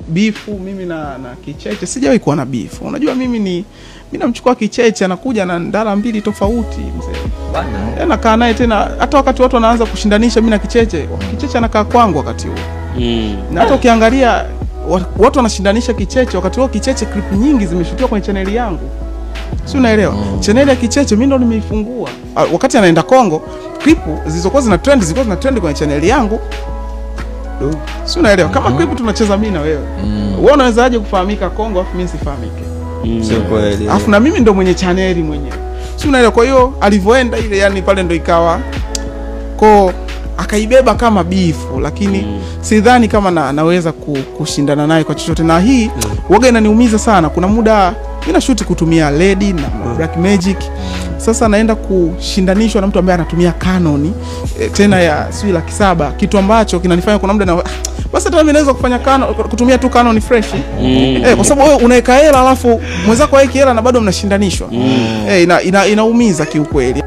bifu mimi na Kicheche, sijawahi kuwa na bifu. Unajua mimi namchukua Kicheche anakuja na ndala mbili tofauti mzee. Bana. Nakaa naye tena hata wakati watu wanaanza kushindanisha mimi na Kicheche anakaa kwangu wakati huo. Na hata ukiangalia watu wanashindanisha Kicheche wakati huo Kicheche clip nyingi zimeshutiwa kwenye channel yangu. Si unaelewa? Channel ya Kicheche mimi ndo nimeifungua. Wakati anaenda Kongo, clip zilizokuwa zilikuwa zina trend kwenye channel yangu. Si unaelewa? Kama clip tunacheza mimi na wewe. Wewe unawezaje kufahamika Kongo afu mimi sifahamike? Sio kweli. Afu na mimi ndo mwenye channel mwenyewe. Si unaelewa? Kwa hiyo alivyoenda ile yani pale ndo ikawa akaibeba kama bifu, lakini sidhani kama naweza kushindana naye kwa chochote. Na hii waga inaniumiza sana. Kuna muda mimi na shoot kutumia LED na Black Magic. Sasa naenda kushindanishwa na mtu ambaye anatumia Canon tena ya 700, kitu ambacho kinanifanya kuna muda na basi hata mimi naweza kufanya kutumia tu Canon fresh. Kwa sababu wewe unaweka hela alafu mwenzako haweki hela na bado mnashindanishwa. Inaumiza kiukweli.